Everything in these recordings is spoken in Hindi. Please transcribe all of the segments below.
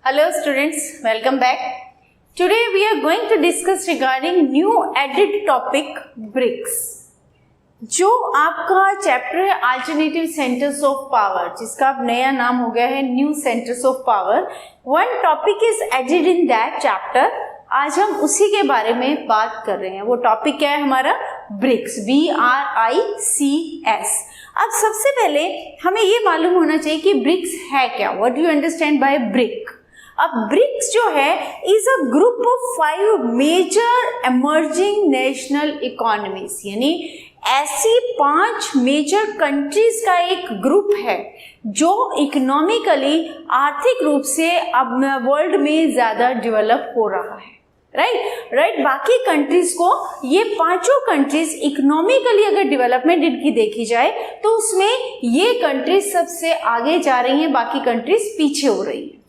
Hello students, welcome back. Today we are going to discuss regarding new added topic BRICS. जो आपका चैप्टर है अल्टरनेटिव सेंटर्स ऑफ पावर, जिसका अब नया नाम हो गया है new centres of power. One topic is added in that chapter. आज हम उसी के बारे में बात कर रहे हैं. वो टॉपिक क्या है हमारा? BRICS, BRICS. अब सबसे पहले हमें ये मालूम होना चाहिए कि ब्रिक्स है क्या. What do you understand by BRIC? अब ब्रिक्स जो है is a group of 5 major emerging national economies, यानी ऐसी 5 मेजर कंट्रीज का एक ग्रुप है जो इकोनॉमिकली आर्थिक रूप से अब वर्ल्ड में ज्यादा डेवलप हो रहा है. राइट. बाकी कंट्रीज को, ये 5 कंट्रीज इकोनॉमिकली अगर डेवलपमेंट इनकी देखी जाए तो उसमें ये कंट्रीज सबसे आगे जा रही हैं, बाकी कंट्रीज पीछे हो रही हैं.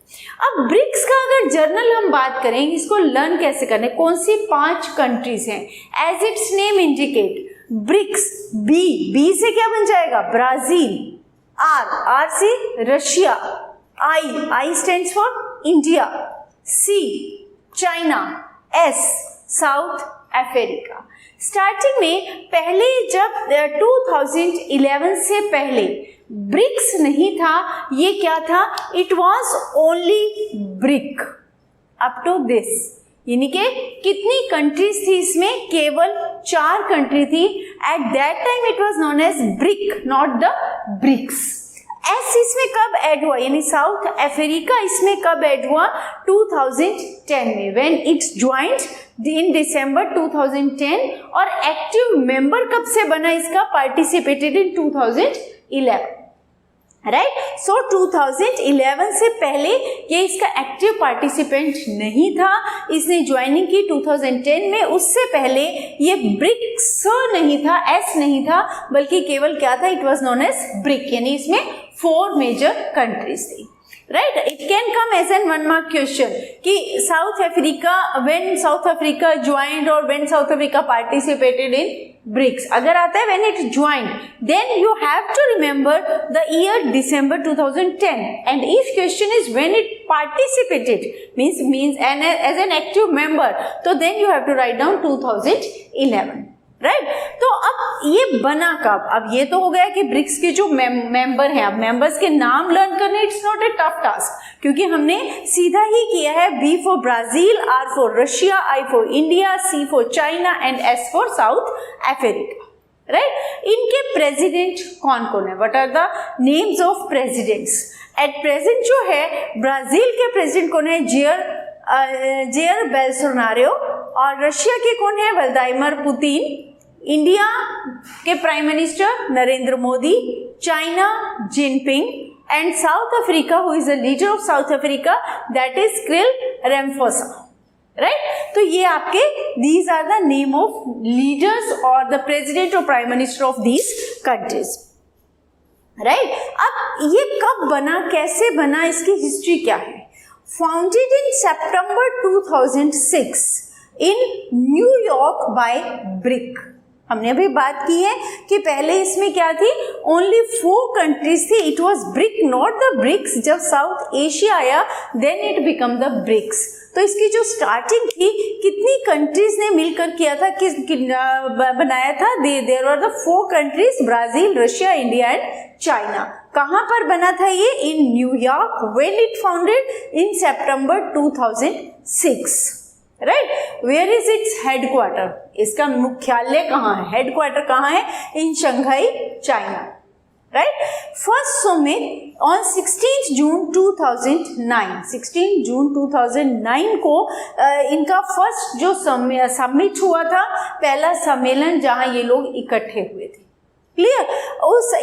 अब ब्रिक्स का अगर जर्नल हम बात करें, इसको लर्न कैसे करने, कौन सी 5 कंट्रीज हैं? As its name indicate, BRICS, B से क्या बन जाएगा? ब्राजील. आर से Russia. I stands for India. C China. S South Africa. Starting में पहले जब 2011 से पहले ब्रिक्स नहीं था, ये क्या था? It was only BRIC up to this. यानी कि कितनी कंट्रीज थी इसमें? केवल 4 कंट्री थी. At that time it was known as BRIC, not the BRICS. S इसमें कब ऐड हुआ, यानी साउथ अफ्रीका इसमें कब ऐड हुआ? 2010 में, व्हेन इट्स ज्वाइंड इन दिसंबर 2010. और एक्टिव मेंबर कब से बना इसका? Participated in 2011. राइट. सो 2011 से पहले ये इसका एक्टिव पार्टिसिपेंट नहीं था. इसने ज्वाइनिंग की 2010 में. उससे पहले ये ब्रिक्स नहीं था, एस नहीं था, बल्कि केवल क्या था? It was known as BRIC. यानी इसमें 4 मेजर कंट्रीज थी. Right. It can come as an 1 mark question कि South Africa, when South Africa joined और when South Africa participated in BRICS. अगर आता है when it joined, then you have to remember the year December 2010. And if question is when it participated, means as an active member, so then you have to write down 2011. Right. तो अब ये बना कब? अब ये तो हो गया कि ब्रिक्स के जो मेंबर हैं, अब मेंबर्स के नाम लर्न करने it's not a tough task, क्योंकि हमने सीधा ही किया है. B for Brazil, R for Russia, I for India, C for China and S for South Africa. Right. इनके प्रेसिडेंट कौन कौन है? What are the names of presidents? At present जो है ब्राजील के प्रेसिडेंट कौन है? Jair Bolsonaro. और रशिया के कौन है? Vladimir Putin. इंडिया के prime minister Narendra Modi. China Jinping. And South Africa, who is the leader of South Africa, that is Cyril Ramaphosa. Right. तो ये आपके these are the name of leaders और द प्रेसिडेंट और prime minister of these countries. Right. अब ये कब बना, कैसे बना, इसकी हिस्ट्री क्या है? Founded in September 2006 in New York by brick. हमने अभी बात की है कि पहले इसमें क्या थी? ओनली 4 कंट्रीज थी. It was BRIC, not the BRICS. जब साउथ एशिया आया then it become the BRICS. तो इसकी जो स्टार्टिंग थी, कितनी कंट्रीज ने मिलकर किया था, बनाया था? There were the 4 countries, Brazil, Russia, India and China. कहां पर बना था ये? In New York. When it founded? In September 2006. Right. Where is its headquarter? इसका मुख्यालय कहाँ है? हेडक्वार्टर कहाँ है? In Shanghai, China. Right. First summit on 16 जून 2009. 16 जून 2009 को इनका फर्स्ट जो समिट हुआ था, पहला सम्मेलन जहां ये लोग इकट्ठे हुए थे. क्लियर.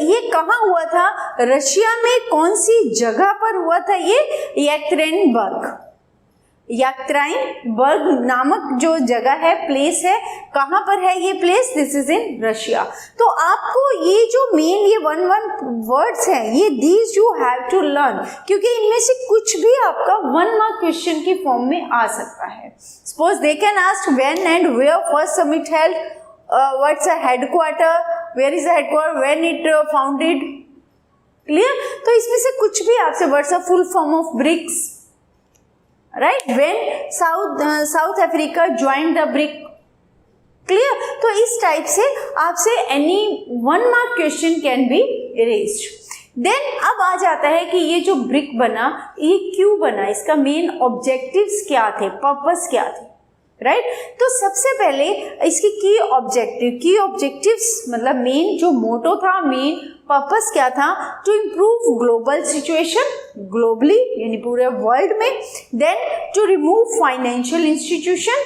ये कहाँ हुआ था? रशिया में. कौन सी जगह पर हुआ था ये? यक्त्राइनबर्ग नामक जो जगह है, प्लेस है. कहाँ पर है ये place? This is in Russia. तो आपको ये जो मेन ये 1 वर्ड्स हैं, ये these you have to learn, क्योंकि इनमें से कुछ भी आपका 1 मार्क क्वेश्चन की फॉर्म में आ सकता है. Suppose they can ask when and where first summit held, what's a headquarter, where is the headquarter, when it founded. Clear. तो इसमें से कुछ भी आपसे, what's a full form of BRICS, right, when South Africa join the BRIC, clear. तो इस टाइप से आपसे any 1 mark question can be raised. Then अब आ जाता है कि ये जो ब्रिक बना, ये क्यों बना, इसका मेन ऑब्जेक्टिव्स क्या थे, पर्पस क्या थे, राइट। तो सबसे पहले इसकी की ऑब्जेक्टिव्स मतलब मेन जो मोटो था, मेन पर्पस क्या था, to improve global situation, globally यानी पूरे वर्ल्ड में। Then to remove financial institution,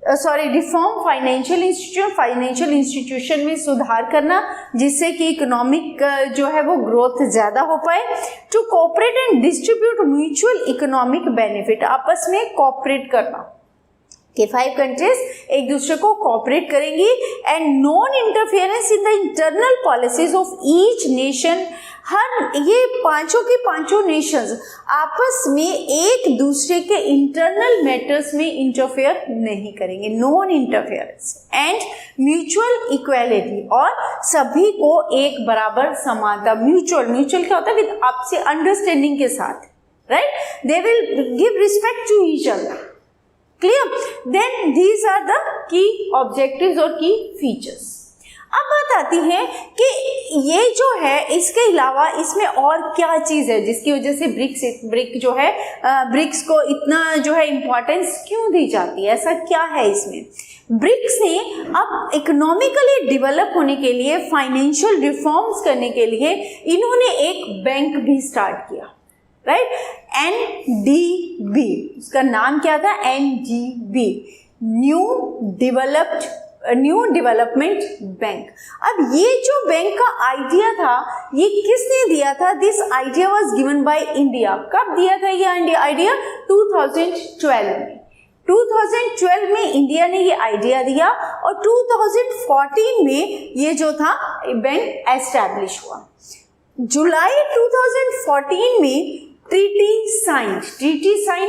reform financial institution में सुधार करना, जिससे कि इकोनॉमिक जो है वो ग्रोथ ज़्यादा हो पाए। To cooperate and distribute mutual economic benefit, आपस में कोऑपरेट करना कि 5 कंट्रीज एक दूसरे को कोऑपरेट करेंगी। And non interference in the internal policies of each nation, हर ये पांचों की पांचों नेशंस आपस में एक दूसरे के इंटरनल मैटर्स में इंटरफेयर नहीं करेंगे, non interference. And mutual equality, और सभी को एक बराबर समानता, म्यूचुअल क्या होता है, विद आपसी अंडरस्टैंडिंग के साथ, right. They will give respect to each other, clear. Then these are the key objectives और की फीचर्स। अब बात आती है कि ये जो है, इसके अलावा इसमें और क्या चीज़ है जिसकी वजह से ब्रिक जो है, ब्रिक्स को इतना जो है इम्पोर्टेंस क्यों दी जाती है, ऐसा क्या है इसमें। ब्रिक्स ने अब इकोनॉमिकली डेवलप होने के लिए, फाइनेंशियल रिफॉर्म्स करने के लिए इन्होंने एक बैंक भी स्टार्ट किया, राइट, NDB, उसका नाम क्या था, NDB, न्यू डेवलपमेंट बैंक। अब ये जो बैंक का आइडिया था, ये किसने दिया था, this idea was given by India. कब दिया था ये आइडिया, 2012 में। 2012 में इंडिया ने ये आइडिया दिया और 2014 में ये जो था बैंक एस्टैब्लिश हुआ। जुलाई 2014 में ट्रीटी साइन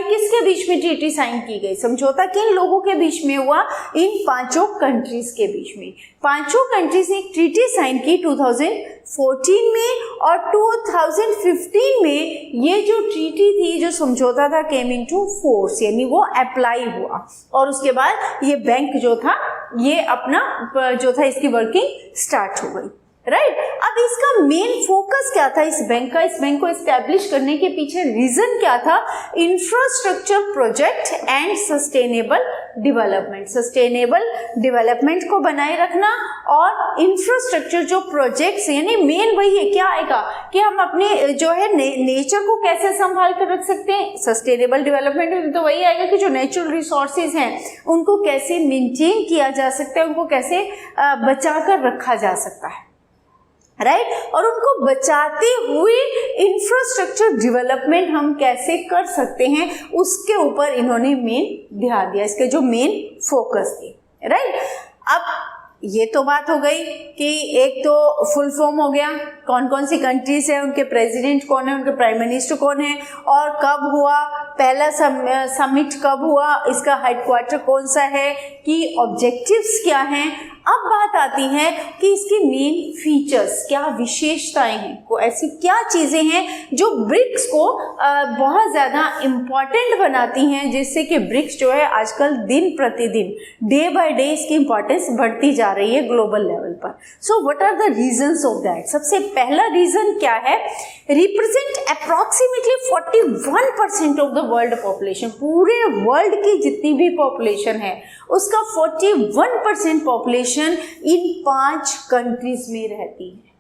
किसके बीच में ट्रीटी साइन की गई, समझौता किन लोगों के बीच में हुआ, इन पांचों कंट्रीज के बीच में। पांचों कंट्रीज ने एक ट्रीटी साइन की 2014 में, और 2015 में ये जो ट्रीटी थी, जो समझौता था, केम इनटू फोर्स, यानी वो अप्लाई हुआ। और उसके बाद ये बैंक जो था, ये अपना जो था इसकी वर्किंग स्टार्ट हो गई, राइट। अब इसका मेन फोकस क्या था इस बैंक का, इस बैंक को एस्टैब्लिश करने के पीछे रीजन क्या था, infrastructure project and sustainable development को बनाए रखना। और इंफ्रास्ट्रक्चर जो प्रोजेक्ट्स, यानी मेन वही है, क्या आएगा कि हम अपने जो है नेचर को कैसे संभाल कर रख सकते हैं। सस्टेनेबल डेवलपमेंट में तो वही आएगा कि जो नेचुरल रिसोर्सेज हैं उनको कैसे मेंटेन किया जा सकता है, उनको कैसे बचा कर रखा जा सकता है, राइट। और उनको बचाते हुए इंफ्रास्ट्रक्चर डेवलपमेंट हम कैसे कर सकते हैं, उसके ऊपर इन्होंने मेन ध्यान दिया, इसके जो मेन फोकस थे, राइट। अब ये तो बात हो गई कि एक तो फुल फॉर्म हो गया, कौन कौन सी कंट्रीज है, उनके प्रेसिडेंट कौन है, उनके प्राइम मिनिस्टर कौन है, और कब हुआ, पहला समिट कब हुआ, इसका हेडक्वार्टर कौन सा है, कि ऑब्जेक्टिव्स क्या हैं। अब बात आती है कि इसके मेन फीचर्स, क्या विशेषताएं हैं, को ऐसी क्या चीज़ें हैं जो ब्रिक्स को बहुत ज़्यादा इम्पॉर्टेंट बनाती हैं, जिससे कि ब्रिक्स जो है आजकल दिन प्रतिदिन, डे बाय डे इसकी इम्पॉर्टेंस बढ़ती जा रही है ग्लोबल लेवल पर। So what are the reasons of that. सबसे पहला रीजन क्या है, represent approximately 41% of the world population, पूरे वर्ल्ड की जितनी भी पॉपुलेशन है उसका 41% पॉपुलेशन इन 5 कंट्रीज में रहती है,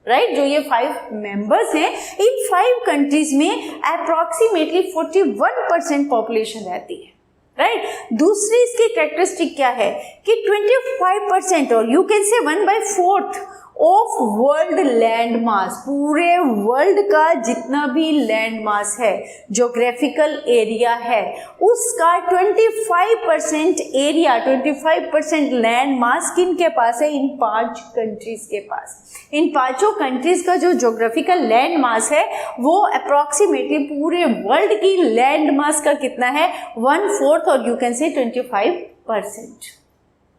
राइट। जो ये 5 मेंबर्स हैं, इन 5 कंट्रीज में अप्रॉक्सीमेटली 41% पॉपुलेशन रहती है, राइट। दूसरी इसकी कैरेक्टरिस्टिक क्या है कि 25% और you can say 1/4 of world land मास, पूरे वर्ल्ड का जितना भी लैंड मास है, ज्योग्राफिकल एरिया है, उसका 25% एरिया, 25% लैंड मास किनके पास है, इन 5 कंट्रीज के पास। इन पांचों कंट्रीज का जो ज्योग्राफिकल लैंड मास है वो अप्रॉक्सीमेटली पूरे वर्ल्ड की लैंड मास का कितना है, 1/4 और यू कैन से 25%,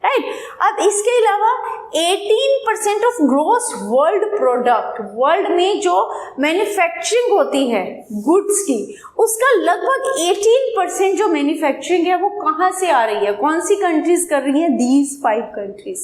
राइट। अब इसके अलावा 18% of gross world product, world में जो मैन्युफैक्चरिंग होती है गुड्स की, उसका लगभग 18% जो मैन्युफैक्चरिंग है वो कहाँ से आ रही है, कौन सी कंट्रीज कर रही है, दीज 5 कंट्रीज,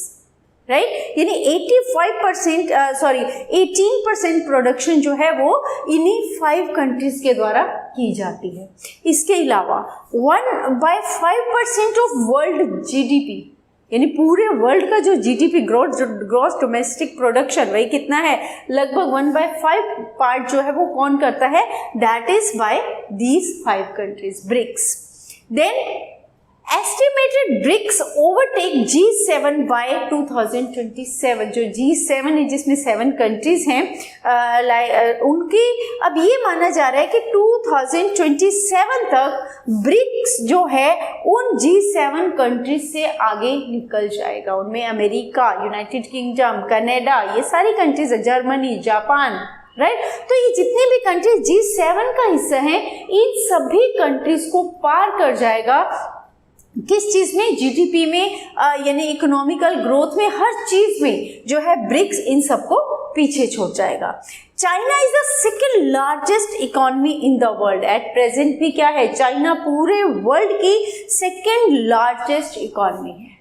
राइट। यानी 18% प्रोडक्शन जो है वो इन्हीं 5 कंट्रीज के द्वारा की जाती है। इसके अलावा 1/5% ऑफ वर्ल्ड जीडीपी, यानी पूरे वर्ल्ड का जो जीडीपी ग्रॉस डोमेस्टिक प्रोडक्शन वही कितना है, लगभग 1/5 पार्ट जो है वो कौन करता है, that is by these 5 countries, BRICS. Then estimated BRICS overtake G7 by 2027, जो G7 है जिसमें 7 कंट्रीज हैं, उनकी अब ये माना जा रहा है कि 2027 तक ब्रिक्स जो है उन G7 कंट्रीज से आगे निकल जाएगा। उनमें अमेरिका, यूनाइटेड किंगडम, कनाडा, ये सारी कंट्रीज है, जर्मनी, जापान, राइट। तो ये जितने भी कंट्रीज G7 का हिस्सा हैं, इन सभी कंट्रीज को पार कर जाएगा, किस चीज में, जीडीपी में, यानी इकोनॉमिकल ग्रोथ में, हर चीज में जो है ब्रिक्स इन सबको पीछे छोड़ जाएगा। China is the second largest economy in the world, at present भी क्या है, चाइना पूरे वर्ल्ड की सेकेंड लार्जेस्ट इकोनॉमी है,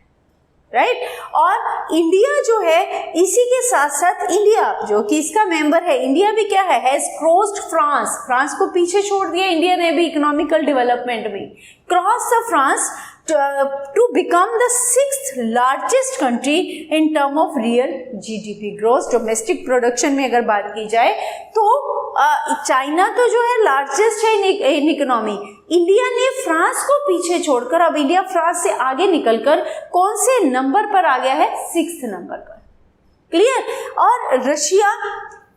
राइट। और इंडिया जो है, इसी के साथ साथ इंडिया जो कि इसका मेंबर है, इंडिया भी क्या है, हैज क्रॉस्ड फ्रांस, फ्रांस को पीछे छोड़ दिया इंडिया ने भी इकोनॉमिकल डेवलपमेंट में, cross the France to become the 6th largest country in term of real GDP, gross domestic production में अगर बात की जाए तो चाइना तो जो है लार्जेस्ट है इन इकोनॉमी, इंडिया ने फ्रांस को पीछे छोड़कर अब इंडिया फ्रांस से आगे निकलकर कौन से नंबर पर आ गया है, 6th नंबर पर, क्लियर। और Russia,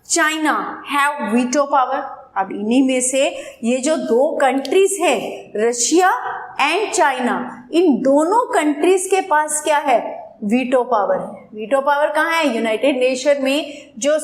China have veto power. अब इन्हीं में से ये जो 2 कंट्रीज हैं, रशिया एंड चाइना, इन दोनों कंट्रीज के पास क्या है, वीटो पावर है। वीटो पावर कहाँ है, यूनाइटेड नेशन में जो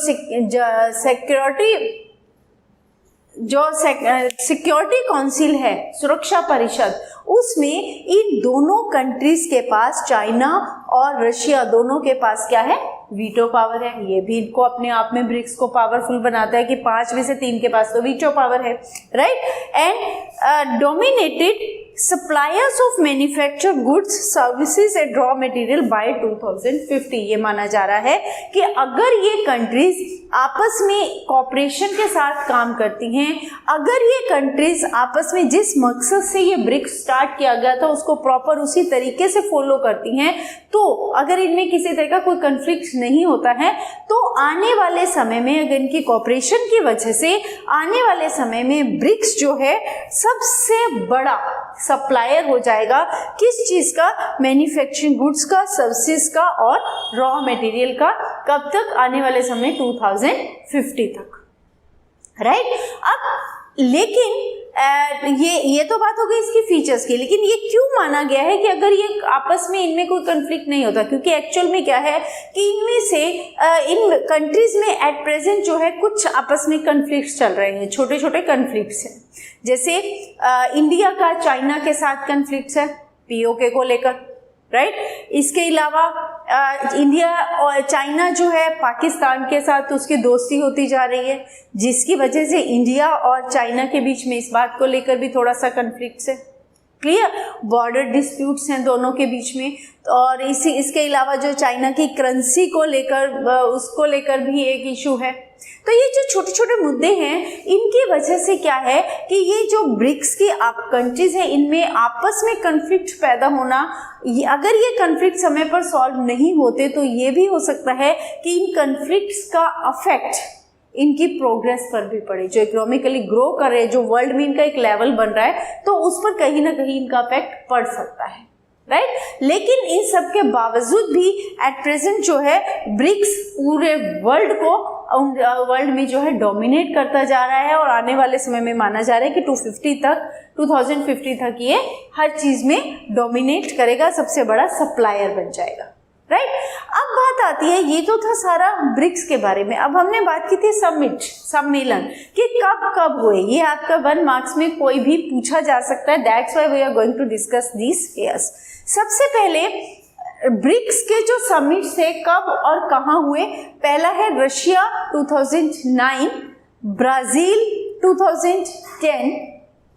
सिक्योरिटी काउंसिल है, सुरक्षा परिषद, उसमें इन दोनों कंट्रीज के पास, चाइना और रशिया दोनों के पास क्या है, वीटो पावर है। ये भी इनको अपने आप में ब्रिक्स को पावरफुल बनाता है कि 5 में से 3 के पास तो वीटो पावर है, right. And dominated suppliers of manufacture goods, services and raw material by 2050। ये माना जा रहा है कि अगर ये कंट्रीज आपस में कॉपरेशन के साथ काम करती हैं, अगर ये कंट्रीज आपस में जिस मकसद से ये ब्रिक्स स्टार्ट किया गया था उसको प्रॉपर उसी तरीके से फॉलो करती हैं, तो अगर इनमें किसी तरह का कोई कन्फ्लिक्ट नहीं होता है, तो आने वाले समय में अगर इनकी कॉपरेशन की वजह से आने वाले समय में ब्रिक्स जो है सबसे बड़ा सप्लायर हो जाएगा, किस चीज का, मैन्युफैक्चरिंग गुड्स का, सर्विसेज का और रॉ मटेरियल का। कब तक, आने वाले समय 2050 तक, राइट। अब लेकिन ये तो बात हो गई इसकी फीचर्स की, लेकिन ये क्यों माना गया है कि अगर ये आपस में इनमें कोई कंफ्लिक्ट नहीं होता, क्योंकि एक्चुअल में क्या है कि इनमें से इन कंट्रीज में एट प्रेजेंट जो है कुछ आपस में कंफ्लिक्ट्स चल रहे हैं, छोटे छोटे कंफ्लिक्ट्स हैं। जैसे इंडिया का चाइना के साथ कंफ्लिक्ट्स है पीओके को लेकर, राइट। इसके अलावा इंडिया और चाइना जो है पाकिस्तान के साथ उसकी दोस्ती होती जा रही है, जिसकी वजह से इंडिया और चाइना के बीच में इस बात को लेकर भी थोड़ा सा कंफ्लिक्ट है, क्लियर। बॉर्डर डिस्प्यूट्स हैं दोनों के बीच में, और इसके अलावा जो चाइना की करेंसी को लेकर, उसको लेकर भी एक इशू है। तो ये जो छोटे छोटे मुद्दे हैं, इनकी वजह से क्या है कि ये जो ब्रिक्स की कंट्रीज हैं, इनमें आपस में कंफ्लिक्ट पैदा होना, अगर ये कंफ्लिक्ट समय पर सॉल्व नहीं होते तो ये भी हो सकता है कि इन कंफ्लिक्ट्स का अफेक्ट इनकी प्रोग्रेस पर भी पड़े, जो इकोनॉमिकली ग्रो कर रहे हैं, जो वर्ल्ड में इनका एक लेवल बन रहा है, तो उस पर कहीं ना कहीं इनका इफेक्ट पड़ सकता है, राइट। लेकिन इन सब के बावजूद भी एट प्रेजेंट जो है ब्रिक्स पूरे वर्ल्ड को, वर्ल्ड में जो है डोमिनेट करता जा रहा है, और आने वाले समय में माना जा रहा है कि 2050 तक ये हर चीज में डोमिनेट करेगा, सबसे बड़ा सप्लायर बन जाएगा, राइट। अब बात आती है, ये तो था सारा ब्रिक्स के बारे में। अब हमने बात की थी सम्मेलन कि कब कब हुए, ये आपका 1 मार्क्स में कोई भी पूछा जा सकता है, that's why we are going to discuss these years. सबसे पहले ब्रिक्स के जो समिट थे कब और कहाँ हुए, पहला है रशिया 2009, ब्राजील 2010,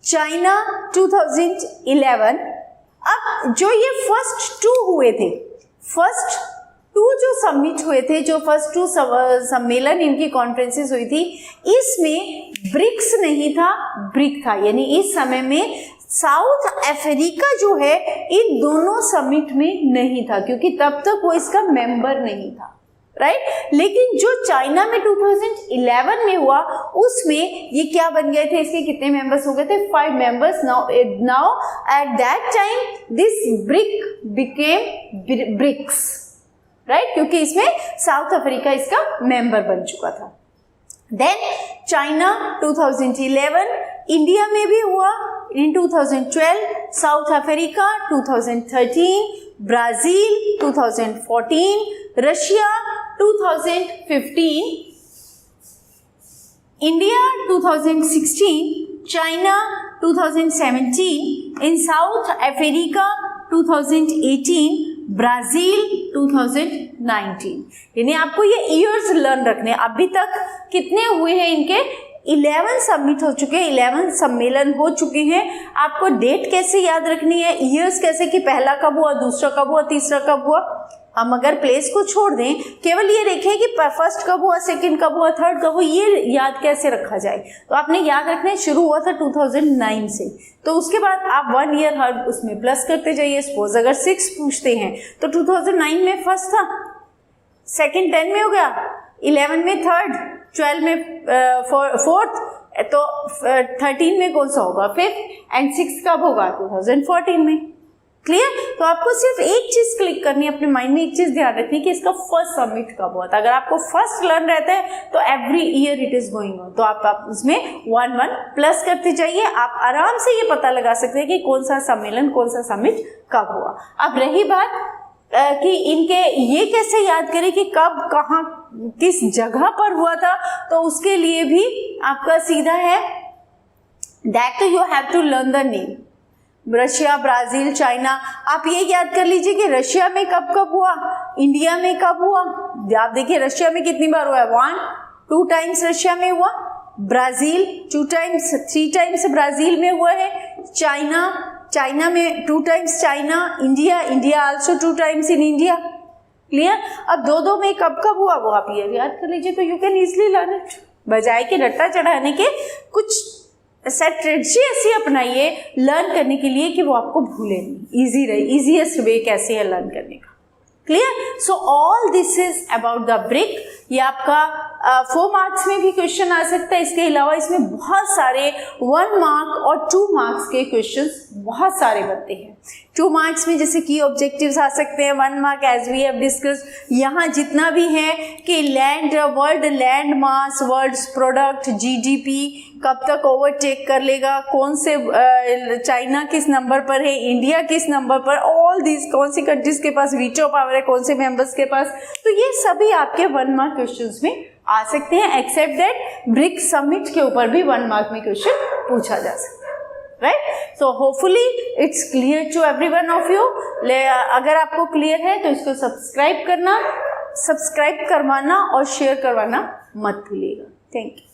चाइना 2011। अब जो ये फर्स्ट टू हुए थे, फर्स्ट टू जो समिट हुए थे, जो फर्स्ट टू सम्मेलन इनकी कॉन्फ्रेंसेस हुई थी, इसमें ब्रिक्स नहीं था, ब्रिक था। यानी इस समय में साउथ अफ्रीका जो है इन दोनों समिट में नहीं था, क्योंकि तब तक वो इसका मेंबर नहीं था, राइट। लेकिन जो चाइना में 2011 में हुआ, उसमें ये क्या बन गए थे, इसके कितने मेंबर्स हो गए थे, 5 members. Now at that time this BRIC became BRICS, right, क्योंकि इसमें साउथ अफ्रीका इसका मेंबर बन चुका था। देन चाइना 2011, इंडिया में भी हुआ इन 2012, south Africa 2013, Brazil 2014, Russia 2015, India 2016, China 2017, इन साउथ अफ्रीका 2018, ब्राजील 2019। यानी आपको ये ईयर्स लर्न रखने। अभी तक कितने हुए हैं इनके, 11 सबमिट हो चुके हैं, 11 सम्मेलन हो चुके हैं। आपको डेट कैसे याद रखनी है, ईयर्स कैसे, कि पहला कब हुआ, दूसरा कब हुआ, तीसरा कब हुआ। हम अगर प्लेस को छोड़ दें, केवल ये देखें कि फर्स्ट कब हुआ, सेकंड कब हुआ, थर्ड कब हुआ, ये याद कैसे रखा जाए। तो आपने याद रखना, शुरू हुआ था 2009 से, तो उसके बाद आप 1 ईयर हर उसमें प्लस करते जाइए। सपोज अगर 6 पूछते हैं तो 2009 में फर्स्ट था, सेकंड 10 में हो गया, 11 में थर्ड, 12 में फोर्थ, तो 13 में कौन सा होगा, फिफ्थ, एंड 6 कब होगा, 2014 में। क्लियर। तो आपको सिर्फ एक चीज क्लिक करनी है, अपने माइंड में एक चीज ध्यान रखनी है कि इसका फर्स्ट सबमिट कब हुआ था। अगर आपको फर्स्ट लर्न रहता है तो every year it is going on, तो आप उसमें 1 प्लस करते जाइए। आप आराम से ये पता लगा सकते हैं कि कौन सा सम्मेलन, कौन सा समिट कब हुआ। अब रही बात कि इनके ये कैसे याद करें कि कब, कहाँ, किस जगह पर हुआ था, तो उसके लिए भी आपका सीधा है, that you have to learn the name. Russia, Brazil, China, आप ये याद कर लीजिए कि रशिया में कब कब हुआ, इंडिया में कब हुआ। आप देखिए रशिया में कितनी बार हुआ है, 1-2 टाइम्स रशिया में हुआ, ब्राजील 2 टाइम्स, 3 टाइम्स ब्राजील में हुआ है, चाइना में 2 times China, India also 2 times in India. Clear. अब 2-2 में कब कब हुआ वो आप ये याद कर लीजिए, तो you can easily learn it. बजाय कि रट्टा चढ़ाने के कुछ स्ट्रेटजी ऐसी अपनाइए लर्न करने के लिए कि वो आपको भूले नहीं, इजी रहे। इजीएस्ट वे कैसे है लर्न करने का। Clear. So all this is about the brick. ये आपका 4 मार्क्स में भी क्वेश्चन आ सकता है। इसके अलावा इसमें बहुत सारे 1 मार्क और 2 मार्क्स के क्वेश्चंस बहुत सारे बनते हैं। 2 मार्क्स में जैसे की ऑब्जेक्टिव्स आ सकते हैं, 1 mark as we have discuss. यहाँ जितना भी है कि world land mass, world product, GDP कब तक ओवरटेक कर लेगा, कौन से चाइना किस नंबर पर है, इंडिया किस नंबर पर, ऑल दिस, कौन सी कंट्रीज के पास वीटो पावर है, कौन से मेंबर्स के पास, तो ये सभी आपके 1 मार्क क्वेश्चंस में आ सकते हैं। एक्सेप्ट दैट ब्रिक समिट के ऊपर भी 1 मार्क में क्वेश्चन पूछा जा सकता है, right. So hopefully it's clear to every one of you. अगर आपको क्लियर है तो इसको सब्सक्राइब करवाना और शेयर करवाना मत भूलिएगा। Thank you.